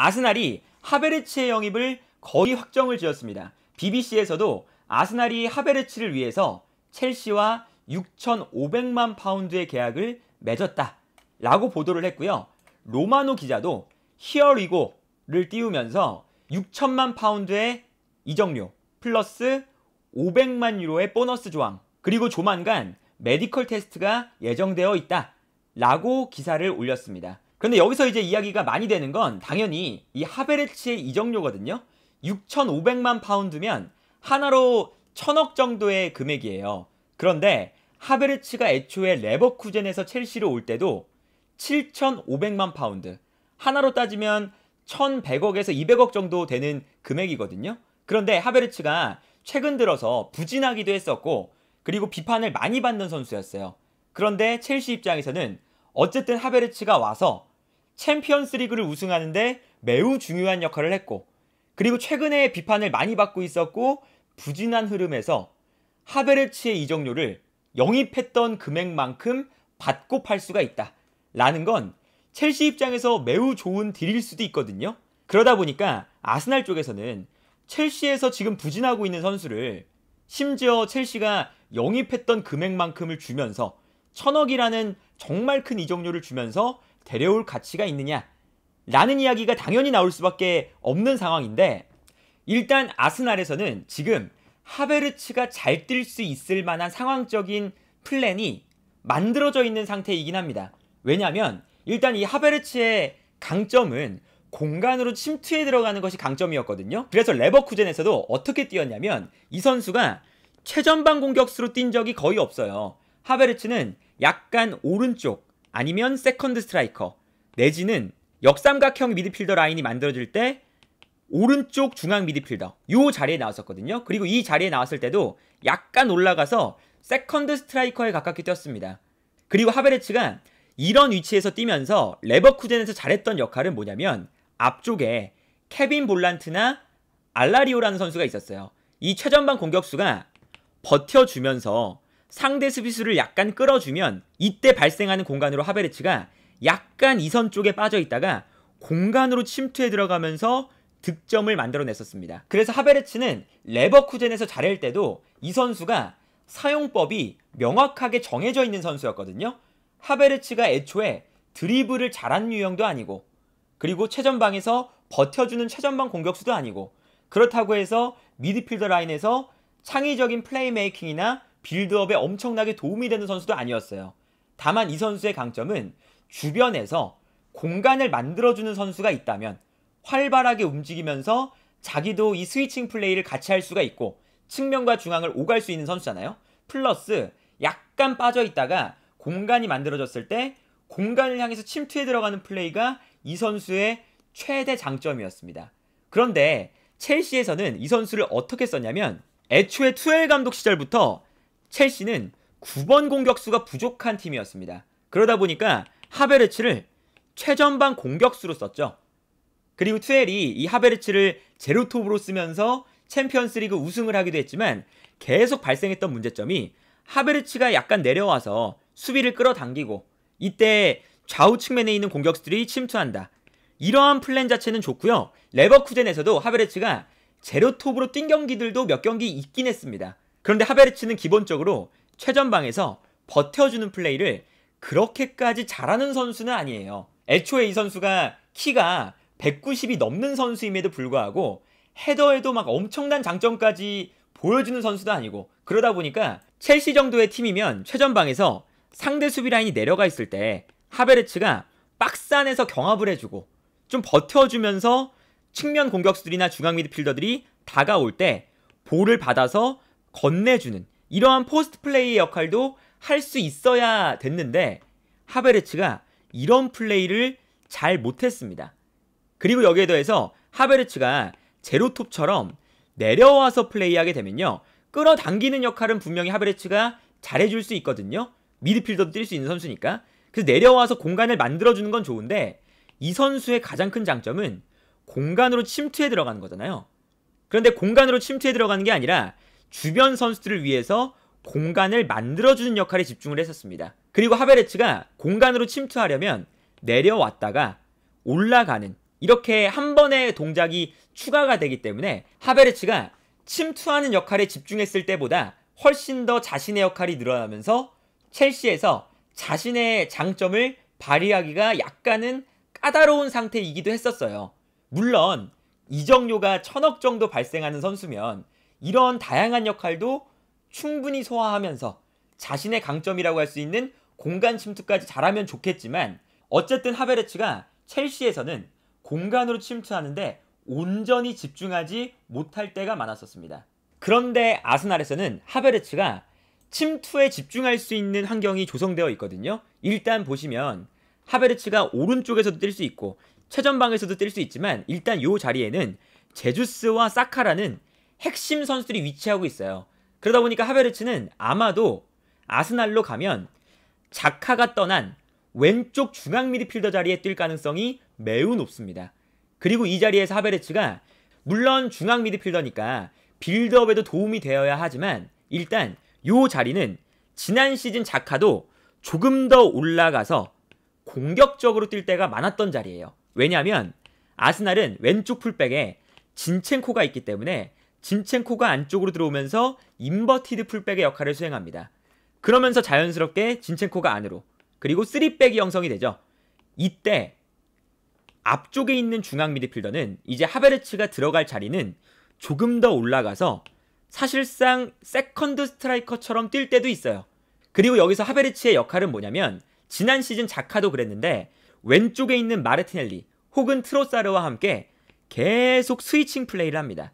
아스날이 하베르츠의 영입을 거의 확정을 지었습니다. BBC에서도 아스날이 하베르츠를 위해서 첼시와 6,500만 파운드의 계약을 맺었다 라고 보도를 했고요. 로마노 기자도 Here we go를 띄우면서 6천만 파운드의 이적료 플러스 500만 유로의 보너스 조항, 그리고 조만간 메디컬 테스트가 예정되어 있다 라고 기사를 올렸습니다. 그런데 여기서 이제 이야기가 많이 되는 건 당연히 이 하베르츠의 이적료거든요. 6,500만 파운드면 하나로 1,000억 정도의 금액이에요. 그런데 하베르츠가 애초에 레버쿠젠에서 첼시로 올 때도 7,500만 파운드, 하나로 따지면 1,100억에서 200억 정도 되는 금액이거든요. 그런데 하베르츠가 최근 들어서 부진하기도 했었고, 그리고 비판을 많이 받는 선수였어요. 그런데 첼시 입장에서는 어쨌든 하베르츠가 와서 챔피언스 리그를 우승하는데 매우 중요한 역할을 했고, 그리고 최근에 비판을 많이 받고 있었고 부진한 흐름에서 하베르츠의 이적료를 영입했던 금액만큼 받고 팔 수가 있다 라는 건 첼시 입장에서 매우 좋은 딜일 수도 있거든요. 그러다 보니까 아스날 쪽에서는 첼시에서 지금 부진하고 있는 선수를 심지어 첼시가 영입했던 금액만큼을 주면서 1,000억이라는 정말 큰 이적료를 주면서 데려올 가치가 있느냐 라는 이야기가 당연히 나올 수밖에 없는 상황인데, 일단 아스날에서는 지금 하베르츠가 잘 뛸 수 있을 만한 상황적인 플랜이 만들어져 있는 상태이긴 합니다. 왜냐하면 일단 이 하베르츠의 강점은 공간으로 침투해 들어가는 것이 강점이었거든요. 그래서 레버쿠젠에서도 어떻게 뛰었냐면 이 선수가 최전방 공격수로 뛴 적이 거의 없어요. 하베르츠는 약간 오른쪽 아니면 세컨드 스트라이커 내지는 역삼각형 미드필더 라인이 만들어질 때 오른쪽 중앙 미드필더 이 자리에 나왔었거든요. 그리고 이 자리에 나왔을 때도 약간 올라가서 세컨드 스트라이커에 가깝게 뛰었습니다. 그리고 하베르츠가 이런 위치에서 뛰면서 레버쿠젠에서 잘했던 역할은 뭐냐면 앞쪽에 케빈 볼란트나 알라리오라는 선수가 있었어요. 이 최전방 공격수가 버텨주면서 상대 수비수를 약간 끌어주면 이때 발생하는 공간으로 하베르츠가 약간 이선 쪽에 빠져 있다가 공간으로 침투해 들어가면서 득점을 만들어냈었습니다. 그래서 하베르츠는 레버쿠젠에서 잘할 때도 이 선수가 사용법이 명확하게 정해져 있는 선수였거든요. 하베르츠가 애초에 드리블을 잘하는 유형도 아니고, 그리고 최전방에서 버텨주는 최전방 공격수도 아니고, 그렇다고 해서 미드필더 라인에서 창의적인 플레이메이킹이나 빌드업에 엄청나게 도움이 되는 선수도 아니었어요. 다만 이 선수의 강점은 주변에서 공간을 만들어주는 선수가 있다면 활발하게 움직이면서 자기도 이 스위칭 플레이를 같이 할 수가 있고 측면과 중앙을 오갈 수 있는 선수잖아요. 플러스 약간 빠져있다가 공간이 만들어졌을 때 공간을 향해서 침투해 들어가는 플레이가 이 선수의 최대 장점이었습니다. 그런데 첼시에서는 이 선수를 어떻게 썼냐면 애초에 투엘 감독 시절부터 첼시는 9번 공격수가 부족한 팀이었습니다. 그러다 보니까 하베르츠를 최전방 공격수로 썼죠. 그리고 투엘이 이 하베르츠를 제로톱으로 쓰면서 챔피언스리그 우승을 하기도 했지만 계속 발생했던 문제점이 하베르츠가 약간 내려와서 수비를 끌어당기고 이때 좌우 측면에 있는 공격수들이 침투한다. 이러한 플랜 자체는 좋고요. 레버쿠젠에서도 하베르츠가 제로톱으로 뛴 경기들도 몇 경기 있긴 했습니다. 그런데 하베르츠는 기본적으로 최전방에서 버텨주는 플레이를 그렇게까지 잘하는 선수는 아니에요. 애초에 이 선수가 키가 190이 넘는 선수임에도 불구하고 헤더에도 막 엄청난 장점까지 보여주는 선수도 아니고, 그러다 보니까 첼시 정도의 팀이면 최전방에서 상대 수비 라인이 내려가 있을 때 하베르츠가 박스 안에서 경합을 해주고 좀 버텨주면서 측면 공격수들이나 중앙 미드필더들이 다가올 때 볼을 받아서 건네주는 이러한 포스트 플레이의 역할도 할 수 있어야 됐는데 하베르츠가 이런 플레이를 잘 못했습니다. 그리고 여기에 더해서 하베르츠가 제로톱처럼 내려와서 플레이하게 되면요, 끌어당기는 역할은 분명히 하베르츠가 잘해줄 수 있거든요. 미드필더도 뛸 수 있는 선수니까. 그래서 내려와서 공간을 만들어주는 건 좋은데 이 선수의 가장 큰 장점은 공간으로 침투해 들어가는 거잖아요. 그런데 공간으로 침투해 들어가는 게 아니라 주변 선수들을 위해서 공간을 만들어주는 역할에 집중을 했었습니다. 그리고 하베르츠가 공간으로 침투하려면 내려왔다가 올라가는 이렇게 한 번의 동작이 추가가 되기 때문에 하베르츠가 침투하는 역할에 집중했을 때보다 훨씬 더 자신의 역할이 늘어나면서 첼시에서 자신의 장점을 발휘하기가 약간은 까다로운 상태이기도 했었어요. 물론 이적료가 1,000억 정도 발생하는 선수면 이런 다양한 역할도 충분히 소화하면서 자신의 강점이라고 할 수 있는 공간 침투까지 잘하면 좋겠지만, 어쨌든 하베르츠가 첼시에서는 공간으로 침투하는데 온전히 집중하지 못할 때가 많았었습니다. 그런데 아스날에서는 하베르츠가 침투에 집중할 수 있는 환경이 조성되어 있거든요. 일단 보시면 하베르츠가 오른쪽에서도 뛸 수 있고 최전방에서도 뛸 수 있지만, 일단 이 자리에는 제주스와 사카라는 핵심 선수들이 위치하고 있어요. 그러다 보니까 하베르츠는 아마도 아스날로 가면 자카가 떠난 왼쪽 중앙 미드필더 자리에 뛸 가능성이 매우 높습니다. 그리고 이 자리에서 하베르츠가 물론 중앙 미드필더니까 빌드업에도 도움이 되어야 하지만, 일단 이 자리는 지난 시즌 자카도 조금 더 올라가서 공격적으로 뛸 때가 많았던 자리예요. 왜냐하면 아스날은 왼쪽 풀백에 진첸코가 있기 때문에 진첸코가 안쪽으로 들어오면서 인버티드 풀백의 역할을 수행합니다. 그러면서 자연스럽게 진첸코가 안으로, 그리고 3백이 형성이 되죠. 이때 앞쪽에 있는 중앙 미드필더는 이제 하베르츠가 들어갈 자리는 조금 더 올라가서 사실상 세컨드 스트라이커처럼 뛸 때도 있어요. 그리고 여기서 하베르츠의 역할은 뭐냐면, 지난 시즌 자카도 그랬는데 왼쪽에 있는 마르티넬리 혹은 트로사르와 함께 계속 스위칭 플레이를 합니다.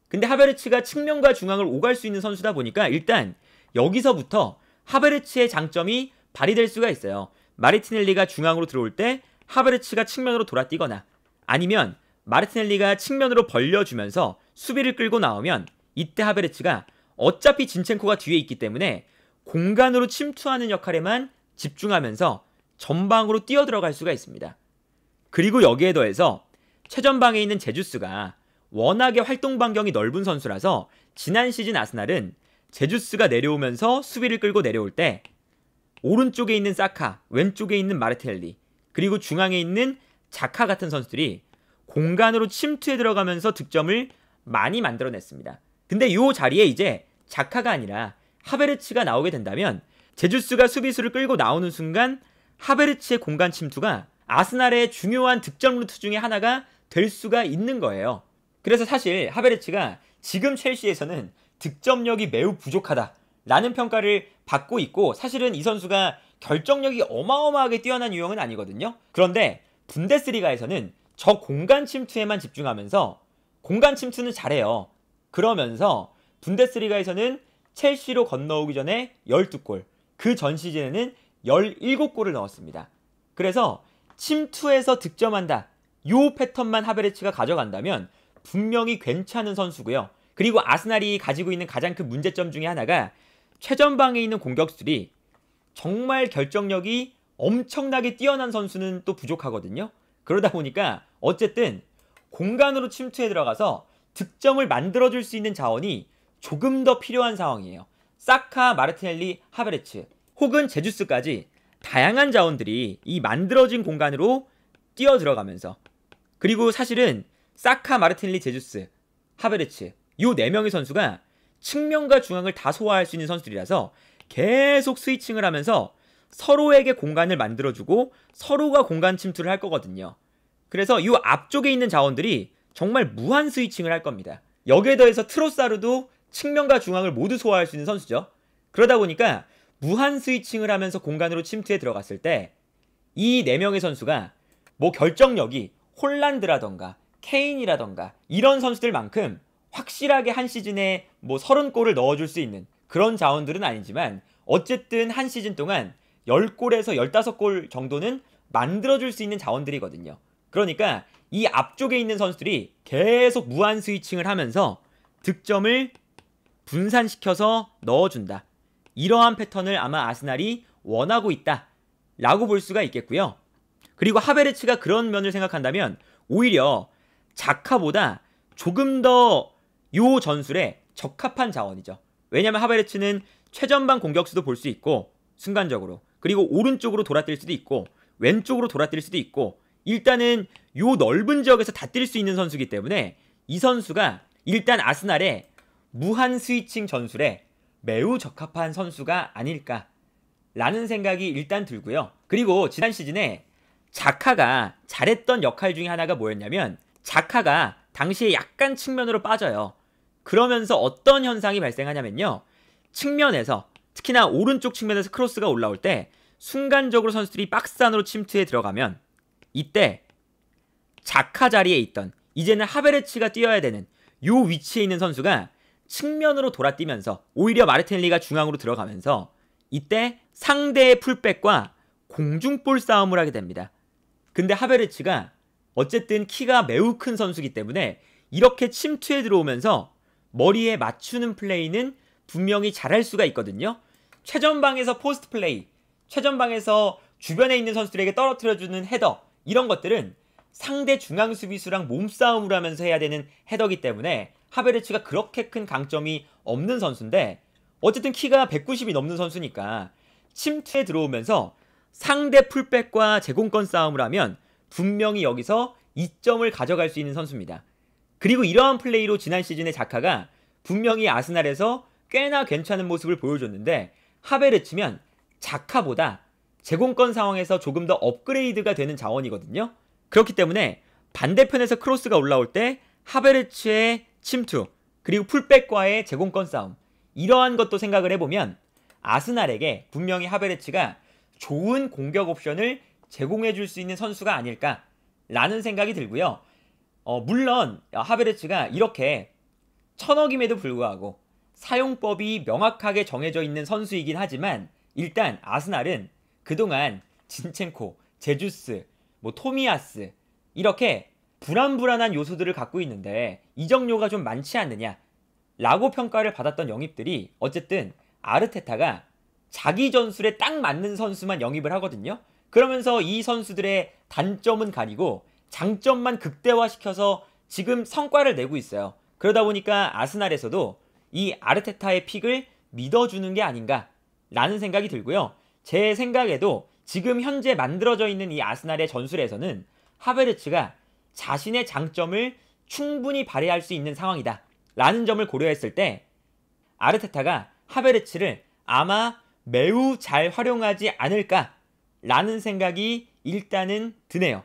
근데 하베르츠가 측면과 중앙을 오갈 수 있는 선수다 보니까 일단 여기서부터 하베르츠의 장점이 발휘될 수가 있어요. 마르티넬리가 중앙으로 들어올 때 하베르츠가 측면으로 돌아뛰거나, 아니면 마르티넬리가 측면으로 벌려주면서 수비를 끌고 나오면 이때 하베르츠가 어차피 진첸코가 뒤에 있기 때문에 공간으로 침투하는 역할에만 집중하면서 전방으로 뛰어들어갈 수가 있습니다. 그리고 여기에 더해서 최전방에 있는 제주스가 워낙에 활동 반경이 넓은 선수라서 지난 시즌 아스날은 제주스가 내려오면서 수비를 끌고 내려올 때 오른쪽에 있는 사카, 왼쪽에 있는 마르티넬리, 그리고 중앙에 있는 자카 같은 선수들이 공간으로 침투해 들어가면서 득점을 많이 만들어냈습니다. 근데 이 자리에 이제 자카가 아니라 하베르츠가 나오게 된다면 제주스가 수비수를 끌고 나오는 순간 하베르츠의 공간 침투가 아스날의 중요한 득점 루트 중에 하나가 될 수가 있는 거예요. 그래서 사실 하베르츠가 지금 첼시에서는 득점력이 매우 부족하다라는 평가를 받고 있고, 사실은 이 선수가 결정력이 어마어마하게 뛰어난 유형은 아니거든요. 그런데 분데스리가에서는 저 공간 침투에만 집중하면서 공간 침투는 잘해요. 그러면서 분데스리가에서는 첼시로 건너오기 전에 12골, 그 전 시즌에는 17골을 넣었습니다. 그래서 침투에서 득점한다, 요 패턴만 하베르츠가 가져간다면 분명히 괜찮은 선수고요. 그리고 아스날이 가지고 있는 가장 큰 문제점 중에 하나가 최전방에 있는 공격수들이 정말 결정력이 엄청나게 뛰어난 선수는 또 부족하거든요. 그러다 보니까 어쨌든 공간으로 침투해 들어가서 득점을 만들어줄 수 있는 자원이 조금 더 필요한 상황이에요. 사카, 마르티넬리, 하베르츠 혹은 제주스까지 다양한 자원들이 이 만들어진 공간으로 뛰어 들어가면서, 그리고 사실은 사카, 마르티넬리, 제주스, 하베르츠 이 4명의 선수가 측면과 중앙을 다 소화할 수 있는 선수들이라서 계속 스위칭을 하면서 서로에게 공간을 만들어주고 서로가 공간 침투를 할 거거든요. 그래서 이 앞쪽에 있는 자원들이 정말 무한 스위칭을 할 겁니다. 여기에 더해서 트로사르도 측면과 중앙을 모두 소화할 수 있는 선수죠. 그러다 보니까 무한 스위칭을 하면서 공간으로 침투해 들어갔을 때 이 4명의 선수가 뭐 결정력이 홀란드라던가 케인이라던가 이런 선수들만큼 확실하게 한 시즌에 뭐 30골을 넣어줄 수 있는 그런 자원들은 아니지만, 어쨌든 한 시즌 동안 10골에서 15골 정도는 만들어줄 수 있는 자원들이거든요. 그러니까 이 앞쪽에 있는 선수들이 계속 무한 스위칭을 하면서 득점을 분산시켜서 넣어준다. 이러한 패턴을 아마 아스날이 원하고 있다 라고 볼 수가 있겠고요. 그리고 하베르츠가 그런 면을 생각한다면 오히려 자카보다 조금 더 요 전술에 적합한 자원이죠. 왜냐면 하베르츠는 최전방 공격수도 볼 수 있고 순간적으로, 그리고 오른쪽으로 돌아뛸 수도 있고 왼쪽으로 돌아뛸 수도 있고 일단은 요 넓은 지역에서 다 뛸 수 있는 선수이기 때문에 이 선수가 일단 아스날의 무한 스위칭 전술에 매우 적합한 선수가 아닐까라는 생각이 일단 들고요. 그리고 지난 시즌에 자카가 잘했던 역할 중에 하나가 뭐였냐면 자카가 당시에 약간 측면으로 빠져요. 그러면서 어떤 현상이 발생하냐면요. 측면에서 특히나 오른쪽 측면에서 크로스가 올라올 때 순간적으로 선수들이 박스 안으로 침투해 들어가면 이때 자카 자리에 있던 이제는 하베르츠가 뛰어야 되는 요 위치에 있는 선수가 측면으로 돌아뛰면서 오히려 마르티넬리가 중앙으로 들어가면서 이때 상대의 풀백과 공중볼 싸움을 하게 됩니다. 근데 하베르츠가 어쨌든 키가 매우 큰 선수이기 때문에 이렇게 침투해 들어오면서 머리에 맞추는 플레이는 분명히 잘할 수가 있거든요. 최전방에서 포스트 플레이, 최전방에서 주변에 있는 선수들에게 떨어뜨려주는 헤더, 이런 것들은 상대 중앙 수비수랑 몸싸움을 하면서 해야 되는 헤더기 때문에 하베르츠가 그렇게 큰 강점이 없는 선수인데 어쨌든 키가 190이 넘는 선수니까 침투에 들어오면서 상대 풀백과 제공권 싸움을 하면 분명히 여기서 이점을 가져갈 수 있는 선수입니다. 그리고 이러한 플레이로 지난 시즌에 자카가 분명히 아스날에서 꽤나 괜찮은 모습을 보여줬는데 하베르츠면 자카보다 제공권 상황에서 조금 더 업그레이드가 되는 자원이거든요. 그렇기 때문에 반대편에서 크로스가 올라올 때 하베르츠의 침투 그리고 풀백과의 제공권 싸움 이러한 것도 생각을 해보면 아스날에게 분명히 하베르츠가 좋은 공격 옵션을 제공해줄 수 있는 선수가 아닐까라는 생각이 들고요. 물론 하베르츠가 이렇게 천억임에도 불구하고 사용법이 명확하게 정해져 있는 선수이긴 하지만 일단 아스날은 그동안 진첸코, 제주스, 토미야스 이렇게 불안불안한 요소들을 갖고 있는데 이적료가 좀 많지 않느냐 라고 평가를 받았던 영입들이 어쨌든 아르테타가 자기 전술에 딱 맞는 선수만 영입을 하거든요. 그러면서 이 선수들의 단점은 가리고 장점만 극대화시켜서 지금 성과를 내고 있어요. 그러다 보니까 아스날에서도 이 아르테타의 픽을 믿어주는 게 아닌가 라는 생각이 들고요. 제 생각에도 지금 현재 만들어져 있는 이 아스날의 전술에서는 하베르츠가 자신의 장점을 충분히 발휘할 수 있는 상황이다 라는 점을 고려했을 때 아르테타가 하베르츠를 아마 매우 잘 활용하지 않을까 라는 생각이 일단은 드네요.